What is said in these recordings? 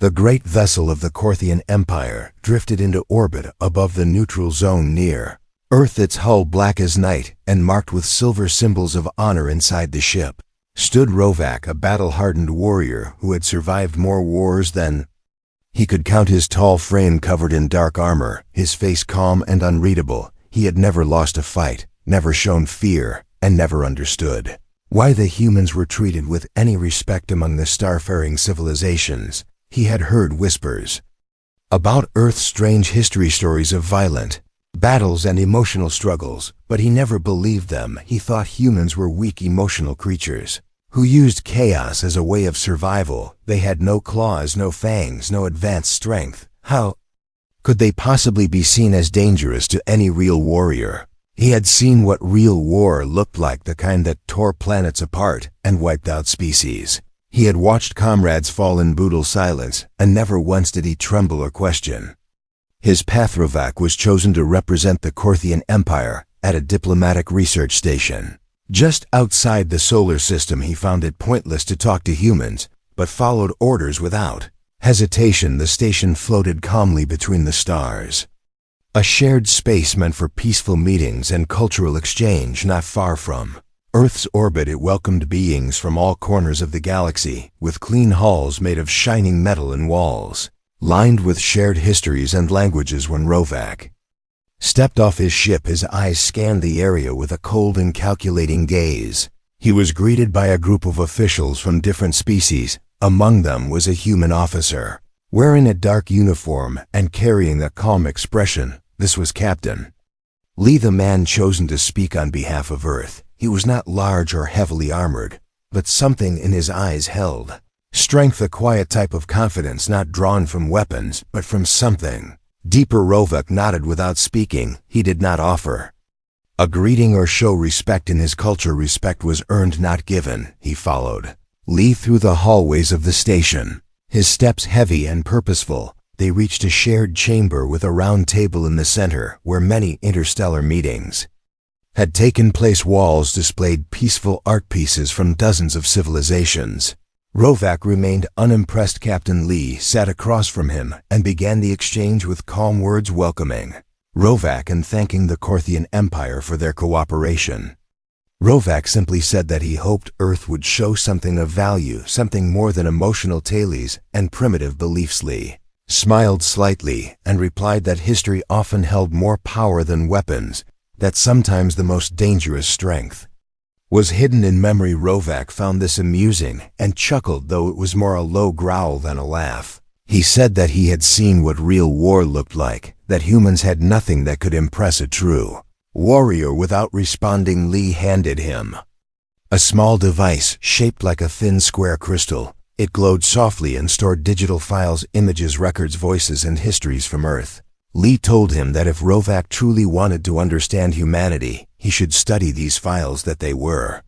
The great vessel of the Korthian Empire drifted into orbit above the neutral zone near Earth, its hull black as night and marked with silver symbols of honor inside the ship. Stood Rovak, a battle-hardened warrior who had survived more wars than he could count. His tall frame covered in dark armor, his face calm and unreadable. He had never lost a fight, never shown fear, and never understood why the humans were treated with any respect among the starfaring civilizations. He had heard whispers about Earth's strange history, stories of violent battles and emotional struggles, but he never believed them. He thought humans were weak, emotional creatures who used chaos as a way of survival. They had no claws, no fangs, no advanced strength. How could they possibly be seen as dangerous to any real warrior? He had seen what real war looked like, the kind that tore planets apart and wiped out species. He had watched comrades fall in brutal silence, and never once did he tremble or question. His path, Rovak, was chosen to represent the Korthian Empire at a diplomatic research station. Just outside the solar system, he found it pointless to talk to humans, but followed orders without hesitation. The station floated calmly between the stars, a shared space meant for peaceful meetings and cultural exchange. Not far from Earth's orbit, it welcomed beings from all corners of the galaxy, with clean halls made of shining metal and walls lined with shared histories and languages. When Rovak stepped off his ship, his eyes scanned the area with a cold and calculating gaze. He was greeted by a group of officials from different species. Among them was a human officer, wearing a dark uniform and carrying a calm expression. This was Captain Lee, the man chosen to speak on behalf of Earth. He was not large or heavily armored, but something in his eyes held strength, a quiet type of confidence not drawn from weapons, but from something deeper. Rovak nodded without speaking. He did not offer a greeting or show respect. In his culture, respect was earned, not given. He followed Lee through the hallways of the station, his steps heavy and purposeful. They reached a shared chamber with a round table in the center where many interstellar meetings had taken place. Walls displayed peaceful art pieces from dozens of civilizations. Rovak remained unimpressed. Captain Lee sat across from him and began the exchange with calm words, welcoming Rovak and thanking the Korthian Empire for their cooperation. Rovak simply said that he hoped Earth would show something of value, something more than emotional tales and primitive beliefs. Lee smiled slightly and replied that history often held more power than weapons, that sometimes the most dangerous strength was hidden in memory. Rovak found this amusing and chuckled, though it was more a low growl than a laugh. He said that he had seen what real war looked like, that humans had nothing that could impress a true warrior. Without responding, Lee handed him a small device shaped like a thin square crystal. It glowed softly and stored digital files, images, records, voices, and histories from Earth. Lee told him that if Rovak truly wanted to understand humanity, he should study these files, that they were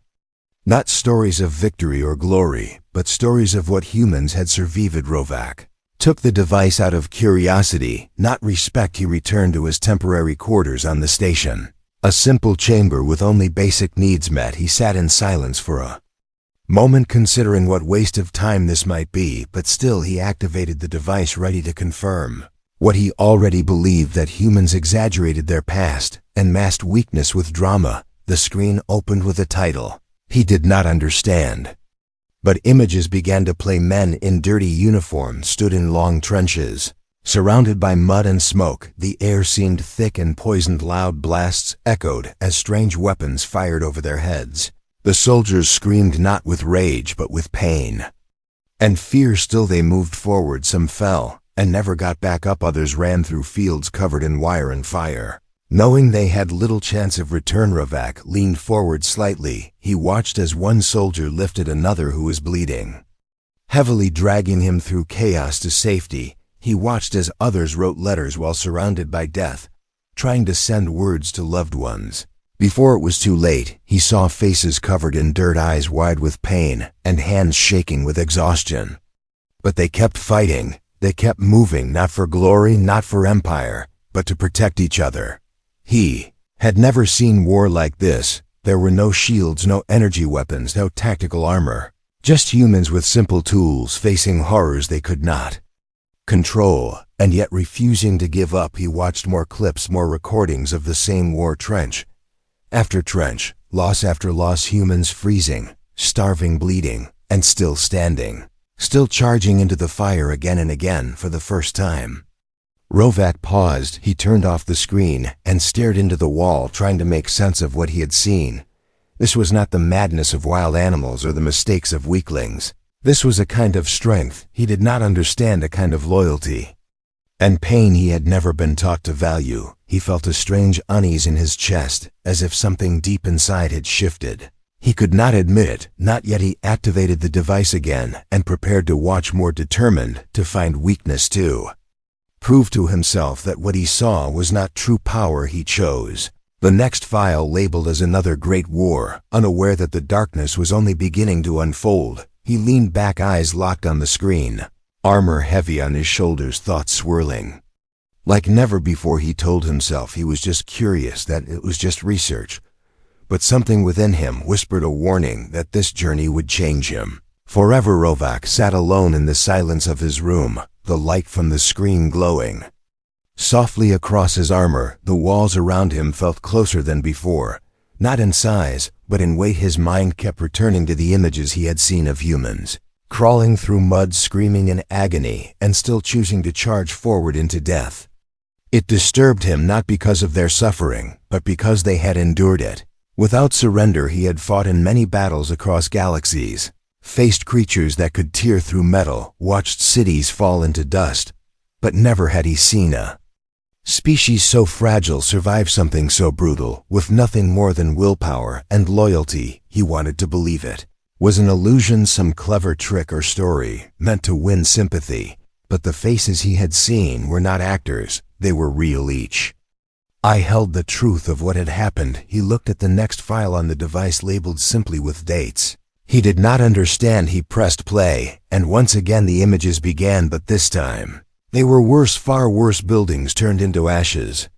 not stories of victory or glory, but stories of what humans had survived. Rovak took the device out of curiosity, not respect. He returned to his temporary quarters on the station, a simple chamber with only basic needs met. He sat in silence for a moment, considering what waste of time this might be, but still he activated the device, ready to confirm what he already believed, that humans exaggerated their past and masked weakness with drama. The screen opened with a title he did not understand, but images began to play. Men in dirty uniforms stood in long trenches, surrounded by mud and smoke. The air seemed thick and poisoned. Loud blasts echoed as strange weapons fired over their heads. The soldiers screamed not with rage but with pain and fear. Still they moved forward. Some fell and never got back up. Others ran through fields covered in wire and fire. Knowing they had little chance of return, Rovak leaned forward slightly. He watched as one soldier lifted another who was bleeding heavily, dragging him through chaos to safety. He watched as others wrote letters while surrounded by death, trying to send words to loved ones. Before it was too late, he saw faces covered in dirt, eyes wide with pain, and hands shaking with exhaustion. But they kept fighting. They kept moving, not for glory, not for empire, but to protect each other. He had never seen war like this. There were no shields, no energy weapons, no tactical armor. Just humans with simple tools facing horrors they could not control, and yet refusing to give up. He watched more clips, more recordings of the same war, trench after trench, loss after loss, humans freezing, starving, bleeding, and still standing, still charging into the fire again and again for the first time. Rovak paused. He turned off the screen and stared into the wall, trying to make sense of what he had seen. This was not the madness of wild animals or the mistakes of weaklings. This was a kind of strength he did not understand, a kind of loyalty and pain he had never been taught to value. He felt a strange unease in his chest, as if something deep inside had shifted. He could not admit it, not yet. He activated the device again and prepared to watch, more determined to find weakness too. Prove to himself that what he saw was not true power he chose. The next file labeled as another great war, unaware that the darkness was only beginning to unfold. He leaned back, eyes locked on the screen, armor heavy on his shoulders, thoughts swirling. Like never before, he told himself he was just curious, that it was just research. But something within him whispered a warning that this journey would change him forever. Rovak sat alone in the silence of his room, the light from the screen glowing softly across his armor. The walls around him felt closer than before, not in size, but in weight. His mind kept returning to the images he had seen of humans, crawling through mud, screaming in agony, and still choosing to charge forward into death. It disturbed him, not because of their suffering, but because they had endured it. Without surrender, he had fought in many battles across galaxies, faced creatures that could tear through metal, watched cities fall into dust, but never had he seen a species so fragile survive something so brutal, with nothing more than willpower and loyalty. He wanted to believe it was an illusion, some clever trick or story meant to win sympathy. But the faces he had seen were not actors, they were real. Each eye held the truth of what had happened. He looked at the next file on the device, labeled simply with dates. He did not understand. He pressed play, and once again the images began, but this time they were worse, far worse. Buildings turned into ashes,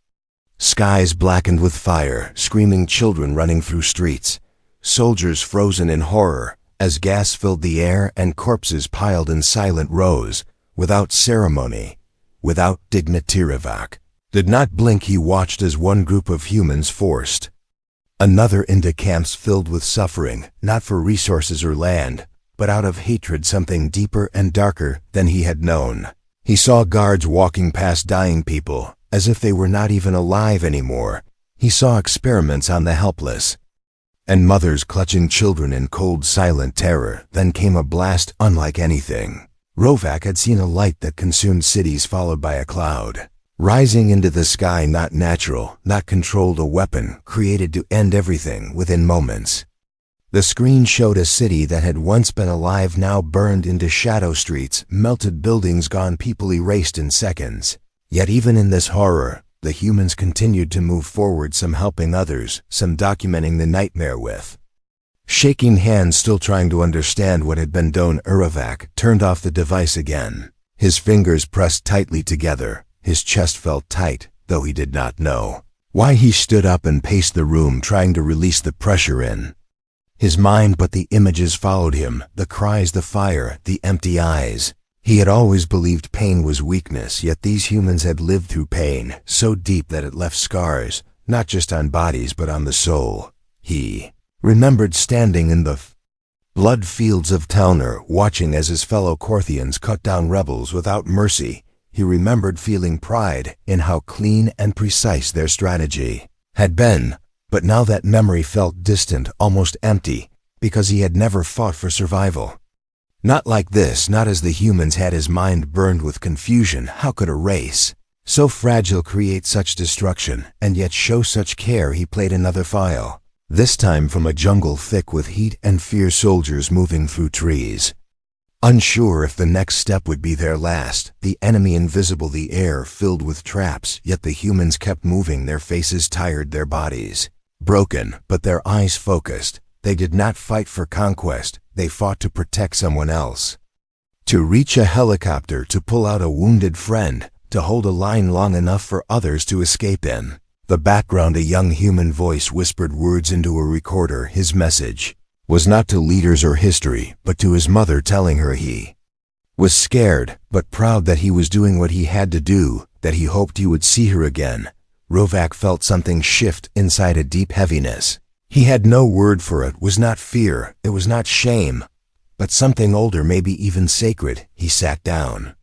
skies blackened with fire, screaming children running through streets, soldiers frozen in horror as gas filled the air, and corpses piled in silent rows, without ceremony, without dignity. Rovak did not blink. He watched as one group of humans forced another into camps filled with suffering, not for resources or land, but out of hatred, something deeper and darker than he had known. He saw guards walking past dying people, as if they were not even alive anymore. He saw experiments on the helpless, and mothers clutching children in cold, silent terror. Then came a blast unlike anything Rovak had seen, a light that consumed cities, followed by a cloud rising into the sky, not natural, not controlled, a weapon created to end everything within moments. The screen showed a city that had once been alive, now burned into shadow, streets melted, buildings gone, people erased in seconds. Yet even in this horror, the humans continued to move forward, some helping others, some documenting the nightmare with shaking hands, still trying to understand what had been done. Rovak turned off the device again. His fingers pressed tightly together. His chest felt tight, though he did not know why. He stood up and paced the room, trying to release the pressure in his mind, but the images followed him, the cries, the fire, the empty eyes. He had always believed pain was weakness, yet these humans had lived through pain so deep that it left scars, not just on bodies but on the soul. He remembered standing in the blood fields of Talner, watching as his fellow Korthians cut down rebels without mercy. He remembered feeling pride in how clean and precise their strategy had been, but now that memory felt distant, almost empty, because he had never fought for survival. Not like this, not as the humans had. His mind burned with confusion. How could a race so fragile create such destruction, and yet show such care? He played another file, this time from a jungle thick with heat and fear, soldiers moving through trees, unsure if the next step would be their last. The enemy invisible, the air filled with traps, yet the humans kept moving, their faces tired, their bodies broken, but their eyes focused. They did not fight for conquest, they fought to protect someone else. To reach a helicopter, to pull out a wounded friend, to hold a line long enough for others to escape in. The background, a young human voice whispered words into a recorder. His message was not to leaders or history, but to his mother, telling her he Was scared, but proud that he was doing what he had to do, that he hoped he would see her again. Rovak felt something shift inside, a deep heaviness. He had no word for it. Was not fear, it was not shame, but something older, maybe even sacred. He sat down.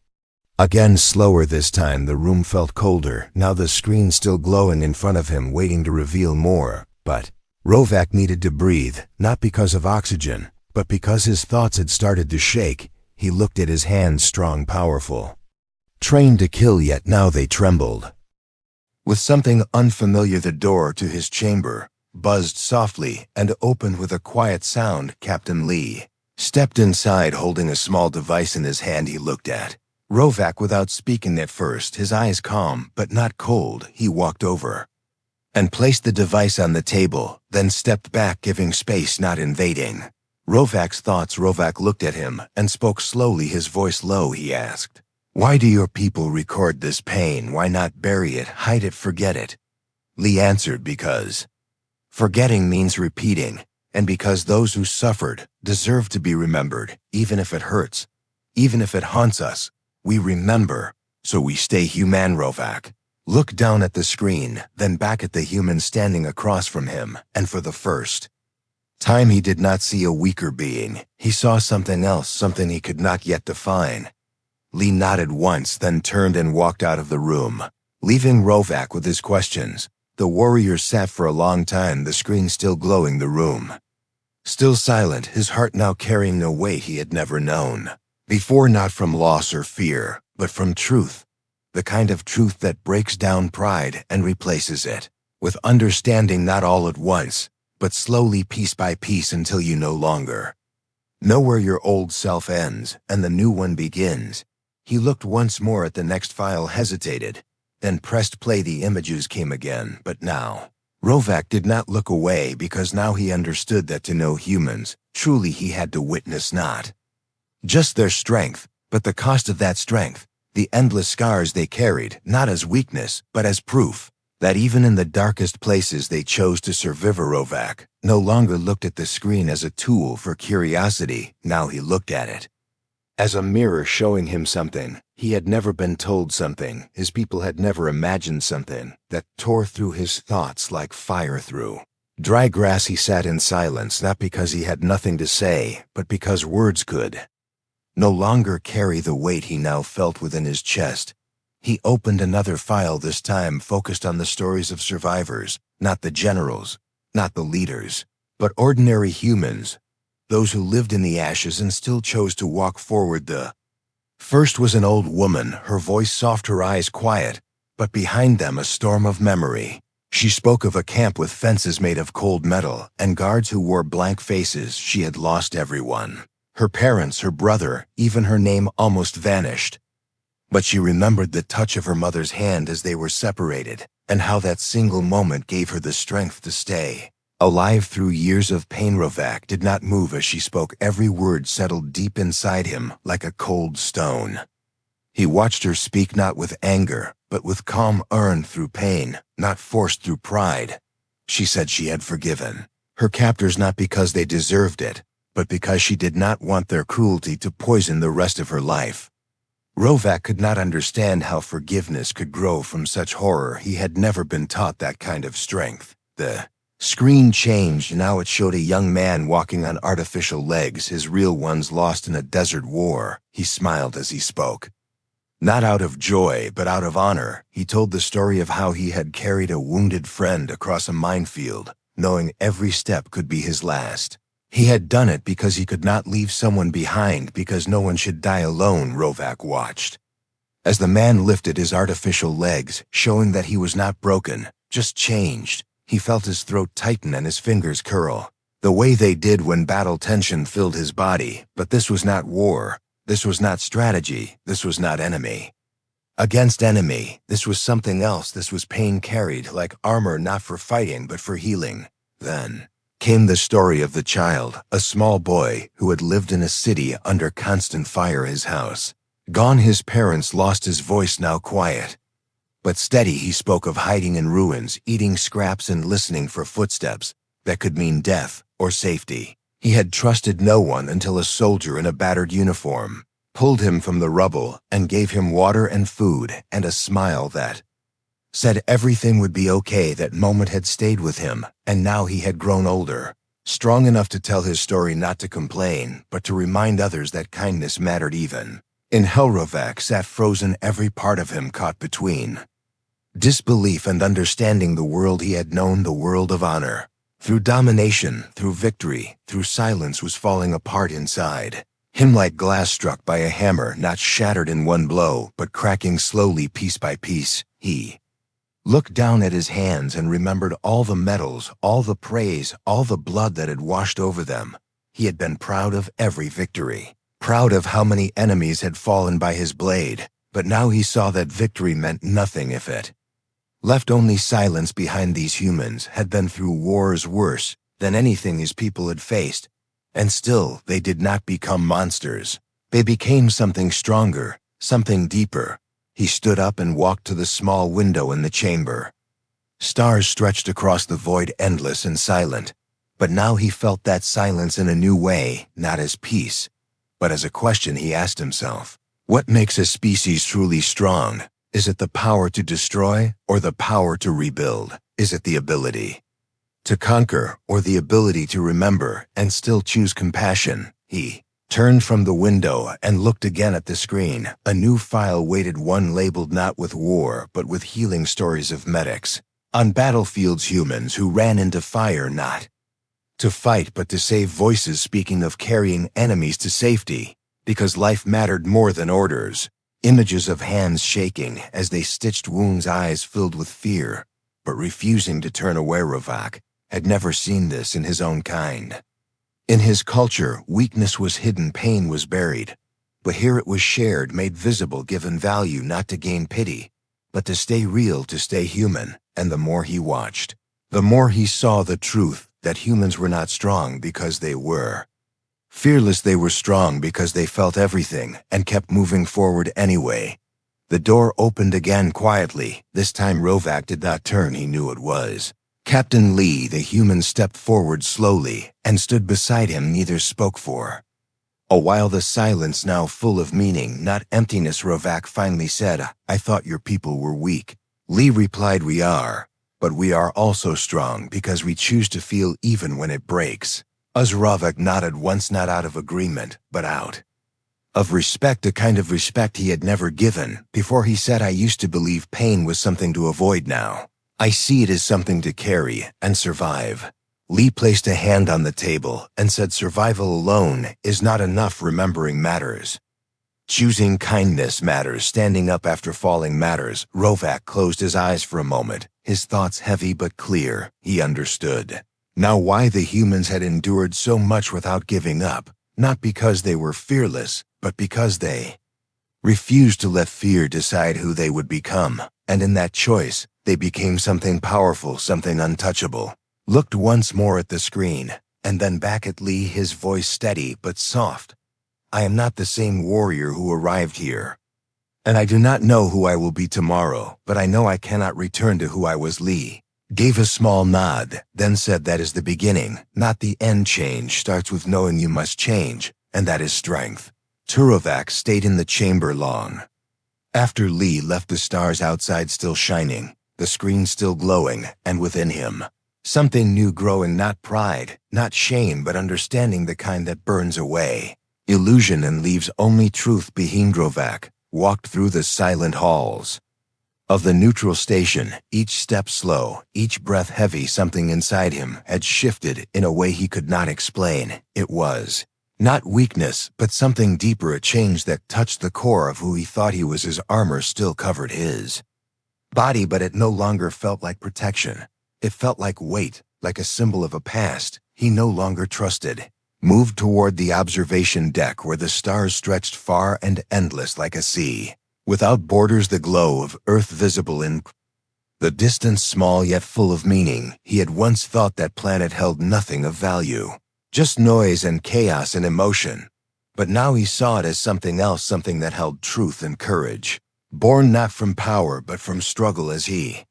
Again, slower this time. The room felt colder, now the screen still glowing in front of him, waiting to reveal more. But Rovak needed to breathe, not because of oxygen, but because his thoughts had started to shake. He looked at his hands, strong, powerful. Trained to kill, yet now they trembled. With something unfamiliar, the door to his chamber buzzed softly and opened with a quiet sound. Captain Lee stepped inside, holding a small device in his hand. He looked at Rovak without speaking at first, his eyes calm but not cold. He walked over and placed the device on the table, then stepped back, giving space, not invading. Rovak's thoughts. Rovak looked at him and spoke slowly, his voice low. He asked, "Why do your people record this pain? Why not bury it, hide it, forget it?" Lee answered, "Because forgetting means repeating, and because those who suffered deserve to be remembered, even if it hurts, even if it haunts us. We remember, so we stay human." Rovak looked down at the screen, then back at the human standing across from him, and for the first time he did not see a weaker being. He saw something else, something he could not yet define. Lee nodded once, then turned and walked out of the room, leaving Rovak with his questions. The warrior sat for a long time, the screen still glowing, the room still silent, his heart now carrying a weight he had never known before, not from loss or fear, but from truth, the kind of truth that breaks down pride and replaces it with understanding, not all at once, but slowly, piece by piece, until you no longer know where your old self ends and the new one begins. He looked once more at the next file, hesitated, then pressed play. The images came again, but now Rovak did not look away, because now he understood that to know humans truly, he had to witness not just their strength, but the cost of that strength, the endless scars they carried, not as weakness, but as proof that even in the darkest places they chose to survive. Rovak no longer looked at the screen as a tool for curiosity. Now he looked at it as a mirror, showing him something he had never been told, something his people had never imagined, something that tore through his thoughts like fire through dry grass. He sat in silence, not because he had nothing to say, but because words could no longer carry the weight he now felt within his chest. He opened another file, this time focused on the stories of survivors, not the generals, not the leaders, but ordinary humans, those who lived in the ashes and still chose to walk forward. The first was an old woman, her voice soft, her eyes quiet, but behind them a storm of memory. She spoke of a camp with fences made of cold metal and guards who wore blank faces. She had lost everyone. Her parents, her brother, even her name almost vanished. But she remembered the touch of her mother's hand as they were separated, and how that single moment gave her the strength to stay alive through years of pain. Rovak did not move as she spoke. Every word settled deep inside him like a cold stone. He watched her speak, not with anger, but with calm, earned through pain, not forced through pride. She said she had forgiven her captors, not because they deserved it, but because she did not want their cruelty to poison the rest of her life. Rovak could not understand how forgiveness could grow from such horror. He had never been taught that kind of strength. The screen changed. Now it showed a young man walking on artificial legs, his real ones lost in a desert war. He smiled as he spoke, not out of joy, but out of honor. He told the story of how he had carried a wounded friend across a minefield, knowing every step could be his last. He had done it because he could not leave someone behind, because no one should die alone. Rovak watched as the man lifted his artificial legs, showing that he was not broken, just changed. He felt his throat tighten and his fingers curl, the way they did when battle tension filled his body. But this was not war. This was not strategy. This was not enemy against enemy. This was something else. This was pain carried like armor, not for fighting, but for healing. Then came the story of the child, a small boy who had lived in a city under constant fire. His house gone, his parents lost. His voice now quiet but steady. He spoke of hiding in ruins, eating scraps and listening for footsteps that could mean death or safety. He had trusted no one until a soldier in a battered uniform pulled him from the rubble, and gave him water and food and a smile that said everything would be okay. That moment had stayed with him, and now he had grown older, strong enough to tell his story, not to complain, but to remind others that kindness mattered even. In hell, Rovak sat frozen, every part of him caught between disbelief and understanding. The world he had known, the world of honor, through domination, through victory, through silence, was falling apart inside him like glass struck by a hammer, not shattered in one blow, but cracking slowly, piece by piece. He looked down at his hands and remembered all the medals, all the praise, all the blood that had washed over them. He had been proud of every victory, proud of how many enemies had fallen by his blade, but now he saw that victory meant nothing if it left only silence behind. These humans had been through wars worse than anything his people had faced, and still they did not become monsters. They became something stronger, something deeper. He stood up and walked to the small window in the chamber. Stars stretched across the void, endless and silent, but now he felt that silence in a new way, not as peace, but as a question. He asked himself, what makes a species truly strong? Is it the power to destroy, or the power to rebuild? Is it the ability to conquer, or the ability to remember and still choose compassion? He turned from the window and looked again at the screen. A new file waited, one labeled not with war, but with healing stories of medics on battlefields, humans who ran into fire not to fight but to save, voices speaking of carrying enemies to safety because life mattered more than orders. Images of hands shaking as they stitched wounds, eyes filled with fear, but refusing to turn away. Rovak had never seen this in his own kind. In his culture, weakness was hidden, pain was buried. But here it was shared, made visible, given value, not to gain pity, but to stay real, to stay human. And the more he watched, the more he saw the truth, that humans were not strong because they were fearless. They were strong because they felt everything and kept moving forward anyway. The door opened again quietly. This time Rovak did not turn. He knew it was Captain Lee. The human stepped forward slowly and stood beside him. Neither spoke for a while, the silence now full of meaning, not emptiness. Rovak finally said, I thought your people were weak. Lee replied, we are, but we are also strong because we choose to feel even when it breaks. Rovak nodded once, not out of agreement, but out of respect, a kind of respect he had never given. Before he said, I used to believe pain was something to avoid. Now I see it as something to carry and survive. Lee placed a hand on the table and said, survival alone is not enough. Remembering matters. Choosing kindness matters. Standing up after falling matters. Rovak closed his eyes for a moment, his thoughts heavy but clear. He understood now why the humans had endured so much without giving up, not because they were fearless, but because they refused to let fear decide who they would become. And in that choice, they became something powerful, something untouchable. Looked once more at the screen, and then back at Lee, his voice steady but soft. I am not the same warrior who arrived here, and I do not know who I will be tomorrow, but I know I cannot return to who I was. Lee gave a small nod, then said, that is the beginning, not the end. Change starts with knowing you must change, and that is strength. Rovak stayed in the chamber long after Lee left, the stars outside still shining, the screen still glowing, and within him, something new growing, not pride, not shame, but understanding, the kind that burns away illusion and leaves only truth behind. Rovak walked through the silent halls of the neutral station, each step slow, each breath heavy. Something inside him had shifted in a way he could not explain. It was not weakness, but something deeper, a change that touched the core of who he thought he was. His armor still covered his body, but it no longer felt like protection. It felt like weight, like a symbol of a past he no longer trusted. Moved toward the observation deck where the stars stretched far and endless like a sea, without borders, the glow of Earth visible in the distance, small yet full of meaning. He had once thought that planet held nothing of value, just noise and chaos and emotion. But now he saw it as something else, something that held truth and courage, born not from power but from struggle. As he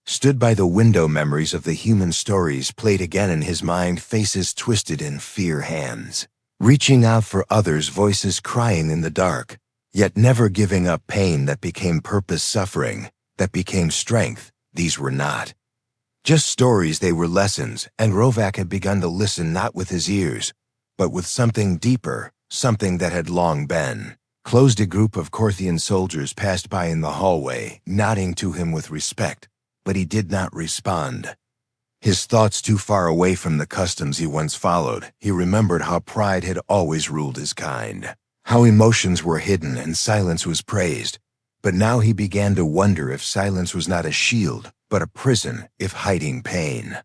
stood by the window, memories of the human stories played again in his mind, faces twisted in fear, hands reaching out for others, voices crying in the dark, yet never giving up pain that became purpose, suffering that became strength. These were not just stories, they were lessons, and Rovak had begun to listen not with his ears, but with something deeper, something that had long been closed. A group of Korthian soldiers passed by in the hallway, nodding to him with respect, but he did not respond. His thoughts too far away from the customs he once followed, he remembered how pride had always ruled his kind, how emotions were hidden and silence was praised. But now he began to wonder if silence was not a shield, but a prison, if hiding pain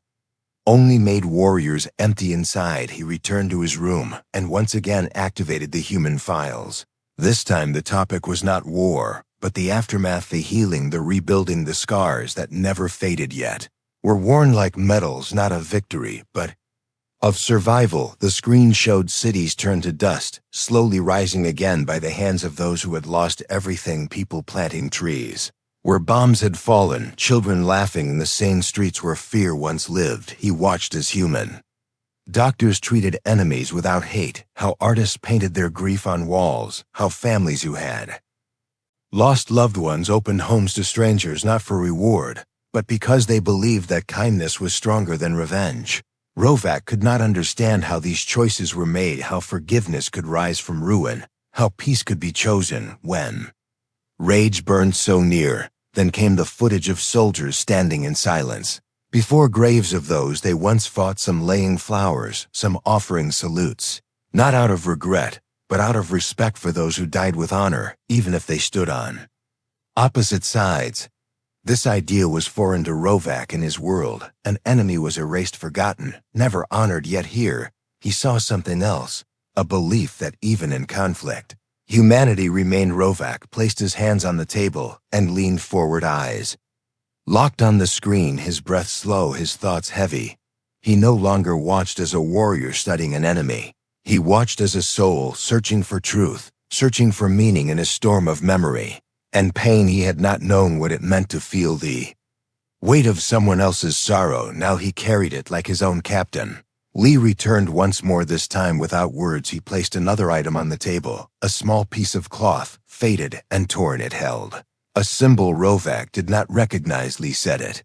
only made warriors empty inside. He returned to his room and once again activated the human files. This time the topic was not war, but the aftermath, the healing, the rebuilding. The scars that never faded yet were worn like medals, not of victory, but of survival. The screen showed cities turned to dust, slowly rising again by the hands of those who had lost everything. People planting trees where bombs had fallen, children laughing in the same streets where fear once lived. He watched as human doctors treated enemies without hate, how artists painted their grief on walls, how families who had lost loved ones opened homes to strangers, not for reward, but because they believed that kindness was stronger than revenge. Rovak could not understand how these choices were made, how forgiveness could rise from ruin, how peace could be chosen when rage burned so near. Then came the footage of soldiers standing in silence before graves of those they once fought, some laying flowers, some offering salutes, not out of regret, but out of respect for those who died with honor, even if they stood on opposite sides. This idea was foreign to Rovak in his world. An enemy was erased, forgotten, never honored. Yet here, he saw something else, a belief that even in conflict, humanity remained. Rovak placed his hands on the table and leaned forward, eyes locked on the screen, his breath slow, his thoughts heavy. He no longer watched as a warrior studying an enemy. He watched as a soul searching for truth, searching for meaning in a storm of memory and pain. He had not known what it meant to feel the weight of someone else's sorrow. Now he carried it like his own captain. Lee returned once more, this time without words. He placed another item on the table, a small piece of cloth, faded and torn. It held a symbol Rovak did not recognize. Lee said it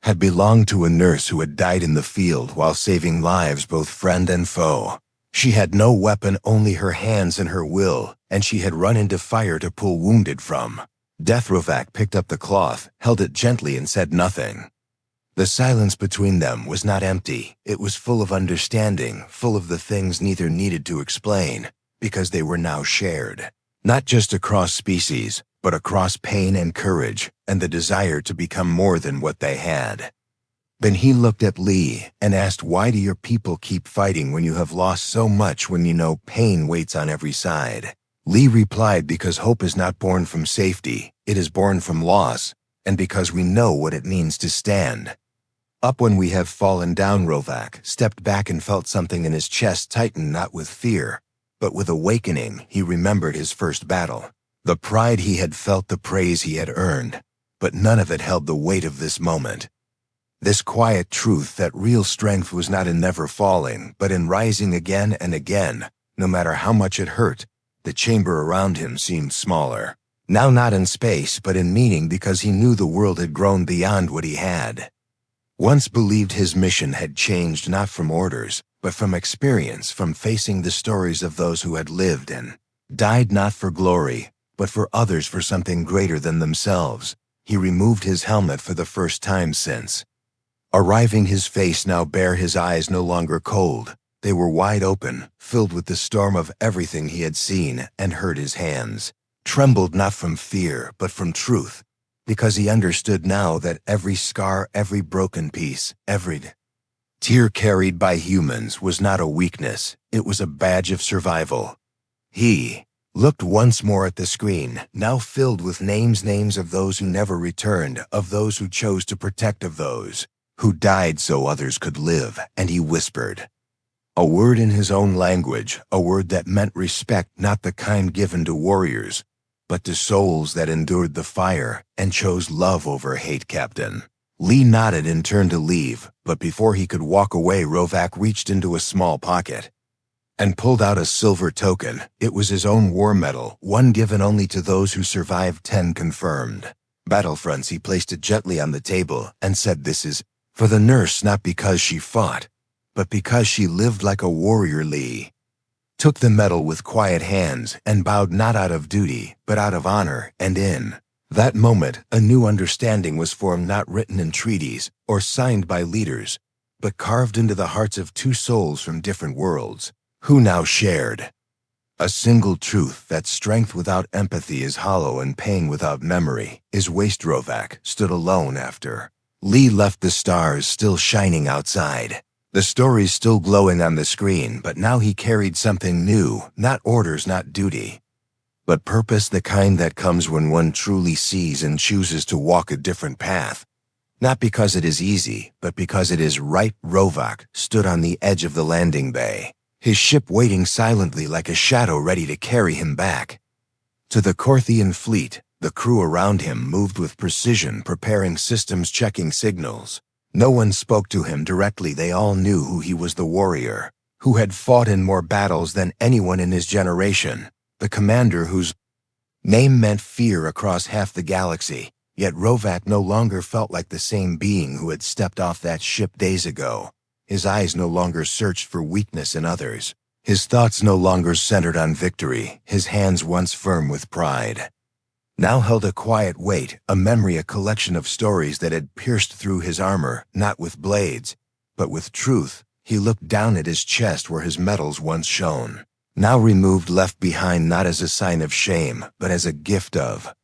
had belonged to a nurse who had died in the field while saving lives, both friend and foe. She had no weapon, only her hands and her will, and she had run into fire to pull wounded from death. Rovak picked up the cloth, held it gently, and said nothing. The silence between them was not empty. It was full of understanding, full of the things neither needed to explain, because they were now shared, not just across species, but across pain and courage, and the desire to become more than what they had. Then he looked at Lee and asked, "Why do your people keep fighting when you have lost so much, when you know pain waits on every side?" Lee replied, "Because hope is not born from safety, it is born from loss, and because we know what it means to stand up when we have fallen down." Rovak stepped back and felt something in his chest tighten, not with fear, but with awakening. He remembered his first battle, the pride he had felt, the praise he had earned, but none of it held the weight of this moment. This quiet truth that real strength was not in never falling, but in rising again and again, no matter how much it hurt. The chamber around him seemed smaller, now not in space but in meaning, because he knew the world had grown beyond what he had once believed. His mission had changed, not from orders, but from experience, from facing the stories of those who had lived and died, not for glory, but for others, for something greater than themselves. He removed his helmet for the first time since arriving, his face now bare, his eyes no longer cold. They were wide open, filled with the storm of everything he had seen and heard. His hands trembled, not from fear, but from truth, because he understood now that every scar, every broken piece, every tear carried by humans was not a weakness, it was a badge of survival. He looked once more at the screen, now filled with names of those who never returned, of those who chose to protect, of those who died so others could live, and he whispered a word in his own language, a word that meant respect, not the kind given to warriors, but to souls that endured the fire and chose love over hate. Captain Lee nodded and turned to leave, but before he could walk away, Rovak reached into a small pocket and pulled out a silver token. It was his own war medal, one given only to those who survived 10 confirmed battlefronts. He placed it gently on the table and said, "This is for the nurse, not because she fought, but because she lived like a warrior." Lee took the medal with quiet hands and bowed, not out of duty, but out of honor, and in that moment, a new understanding was formed, not written in treaties or signed by leaders, but carved into the hearts of two souls from different worlds, who now shared a single truth: that strength without empathy is hollow, and pain without memory is waste. Rovak stood alone after Lee left, the stars still shining outside, the stories still glowing on the screen, but now he carried something new, not orders, not duty, but purpose, the kind that comes when one truly sees and chooses to walk a different path. Not because it is easy, but because it is right. Rovak stood on the edge of the landing bay, his ship waiting silently like a shadow ready to carry him back to the Korthian fleet. The crew around him moved with precision, preparing systems, checking signals. No one spoke to him directly. They all knew who he was: the warrior who had fought in more battles than anyone in his generation, the commander whose name meant fear across half the galaxy. Yet Rovak no longer felt like the same being who had stepped off that ship days ago. His eyes no longer searched for weakness in others. His thoughts no longer centered on victory. His hands, once firm with pride, now held a quiet weight, a memory, a collection of stories that had pierced through his armor, not with blades, but with truth. He looked down at his chest where his medals once shone, now removed, left behind, not as a sign of shame, but as a gift of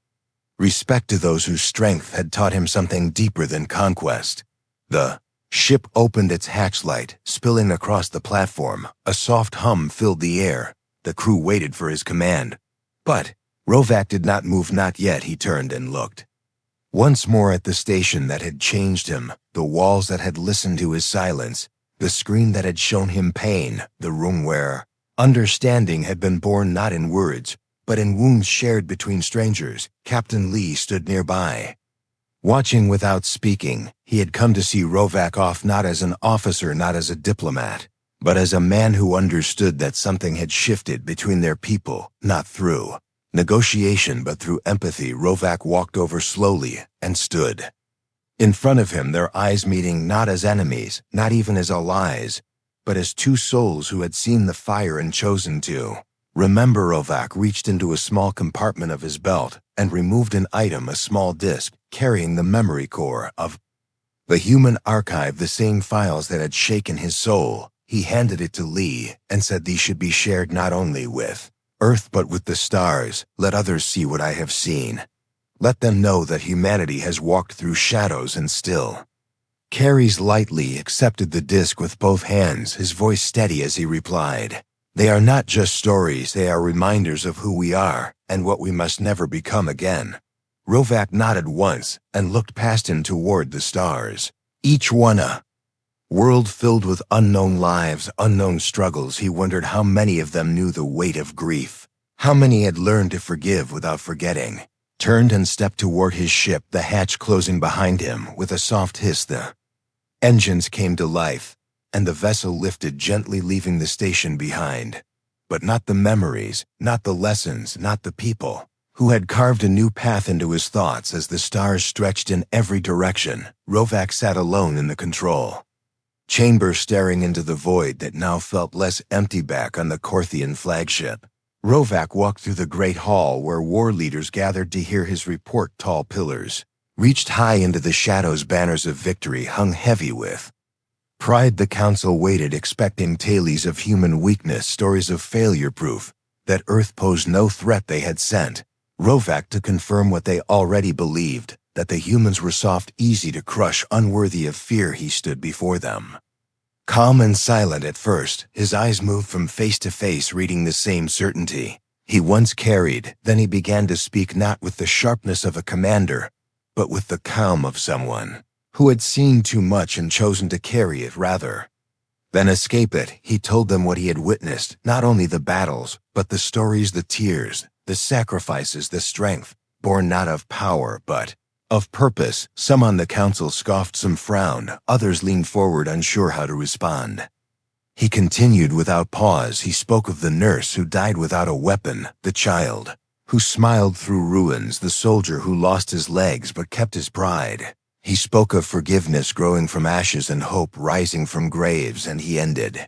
respect to those whose strength had taught him something deeper than conquest. The ship opened its hatchlight, spilling across the platform. A soft hum filled the air. The crew waited for his command. But Rovak did not move, not yet. He turned and looked once more at the station that had changed him, the walls that had listened to his silence, the screen that had shown him pain, the room where understanding had been born, not in words, but in wounds shared between strangers. Captain Lee stood nearby, watching without speaking. He had come to see Rovak off, not as an officer, not as a diplomat, but as a man who understood that something had shifted between their people, not through negotiation but through empathy. Rovak walked over slowly and stood in front of him, their eyes meeting, not as enemies, not even as allies, but as two souls who had seen the fire and chosen to remember. Rovak reached into a small compartment of his belt and removed an item, a small disk carrying the memory core of the human archive, the same files that had shaken his soul. He handed it to Lee and said, "These should be shared not only with Earth but with the stars. Let others see what I have seen. Let them know that humanity has walked through shadows and still carries lightly." Accepted the disk with both hands, his voice steady as he replied, "They are not just stories, they are reminders of who we are and what we must never become again." Rovak nodded once and looked past him toward the stars. Each one a world filled with unknown lives, unknown struggles. He wondered how many of them knew the weight of grief, how many had learned to forgive without forgetting. Turned and stepped toward his ship, the hatch closing behind him. With a soft hiss, the engines came to life, and the vessel lifted gently, leaving the station behind. But not the memories, not the lessons, not the people who had carved a new path into his thoughts. As the stars stretched in every direction, Rovak sat alone in the control chamber, staring into the void that now felt less empty. Back on the Korthian flagship, Rovak walked through the great hall where war leaders gathered to hear his report. Tall pillars reached high into the shadows, banners of victory hung heavy with pride. The council waited, expecting tales of human weakness, stories of failure, proof that Earth posed no threat. They had sent Rovak to confirm what they already believed, that the humans were soft, easy to crush, unworthy of fear. He stood before them, calm and silent at first. His eyes moved from face to face, reading the same certainty he once carried. Then he began to speak, not with the sharpness of a commander, but with the calm of someone who had seen too much and chosen to carry it rather than escape it. He told them what he had witnessed, not only the battles, but the stories, the tears, the sacrifices, the strength, born not of power, but of purpose. Some on the council scoffed, some frowned, others leaned forward, unsure how to respond. He continued without pause. He spoke of the nurse who died without a weapon, the child who smiled through ruins, the soldier who lost his legs but kept his pride. He spoke of forgiveness growing from ashes and hope rising from graves, and he ended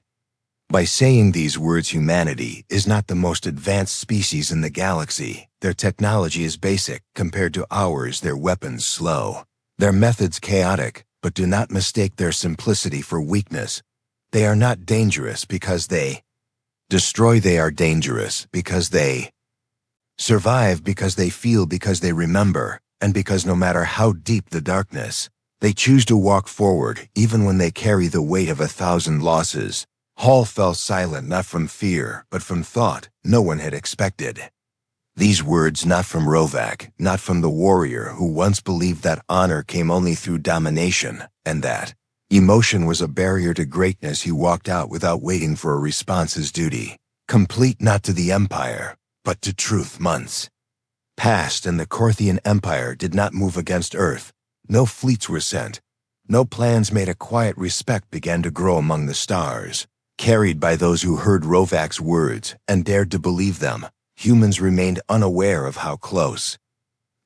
by saying these words: humanity is not the most advanced species in the galaxy. Their technology is basic compared to ours, their weapons slow, their methods chaotic, but do not mistake their simplicity for weakness. They are not dangerous because they destroy. They are dangerous because they survive, because they feel, because they remember, and because no matter how deep the darkness, they choose to walk forward even when they carry the weight of 1,000 losses. Hall fell silent, not from fear, but from thought no one had expected. These words not from Rovak, not from the warrior who once believed that honor came only through domination, and that emotion was a barrier to greatness. He walked out without waiting for a response. His duty, complete not to the Empire, but to truth. Months passed, and the Korthian Empire did not move against Earth. No fleets were sent. No plans made. A quiet respect began to grow among the stars, carried by those who heard Rovak's words and dared to believe them. Humans remained unaware of how close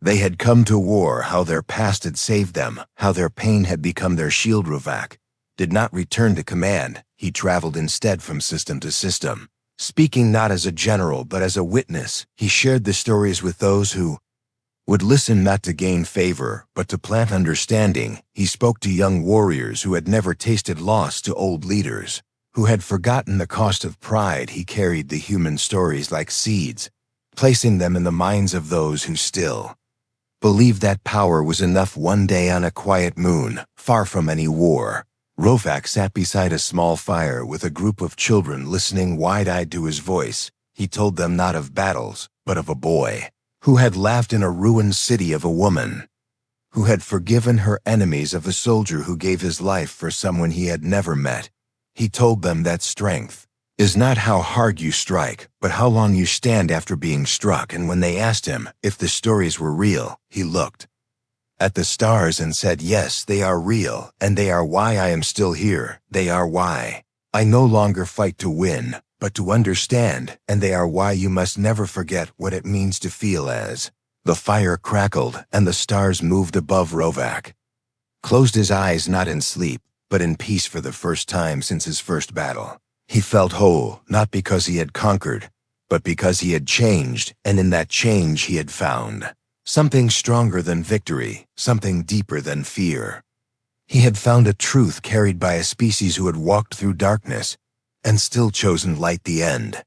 they had come to war, how their past had saved them, how their pain had become their shield. Rovak did not return to command. He traveled instead from system to system, speaking not as a general but as a witness. He shared the stories with those who would listen, not to gain favor, but to plant understanding. He spoke to young warriors who had never tasted loss, to old leaders who had forgotten the cost of pride. He carried the human stories like seeds, placing them in the minds of those who still believed that power was enough. One day on a quiet moon, far from any war, Rovak sat beside a small fire with a group of children listening wide-eyed to his voice. He told them not of battles, but of a boy who had laughed in a ruined city, of a woman who had forgiven her enemies, of a soldier who gave his life for someone he had never met. He told them that strength is not how hard you strike, but how long you stand after being struck. And when they asked him if the stories were real, he looked at the stars and said, "Yes, they are real, and they are why I am still here. They are why I no longer fight to win, but to understand, and they are why you must never forget what it means to feel." As the fire crackled and the stars moved above, Rovak closed his eyes, not in sleep, but in peace. For the first time since his first battle, he felt whole, not because he had conquered, but because he had changed, and in that change he had found something stronger than victory, something deeper than fear. He had found a truth carried by a species who had walked through darkness and still chosen light. The end.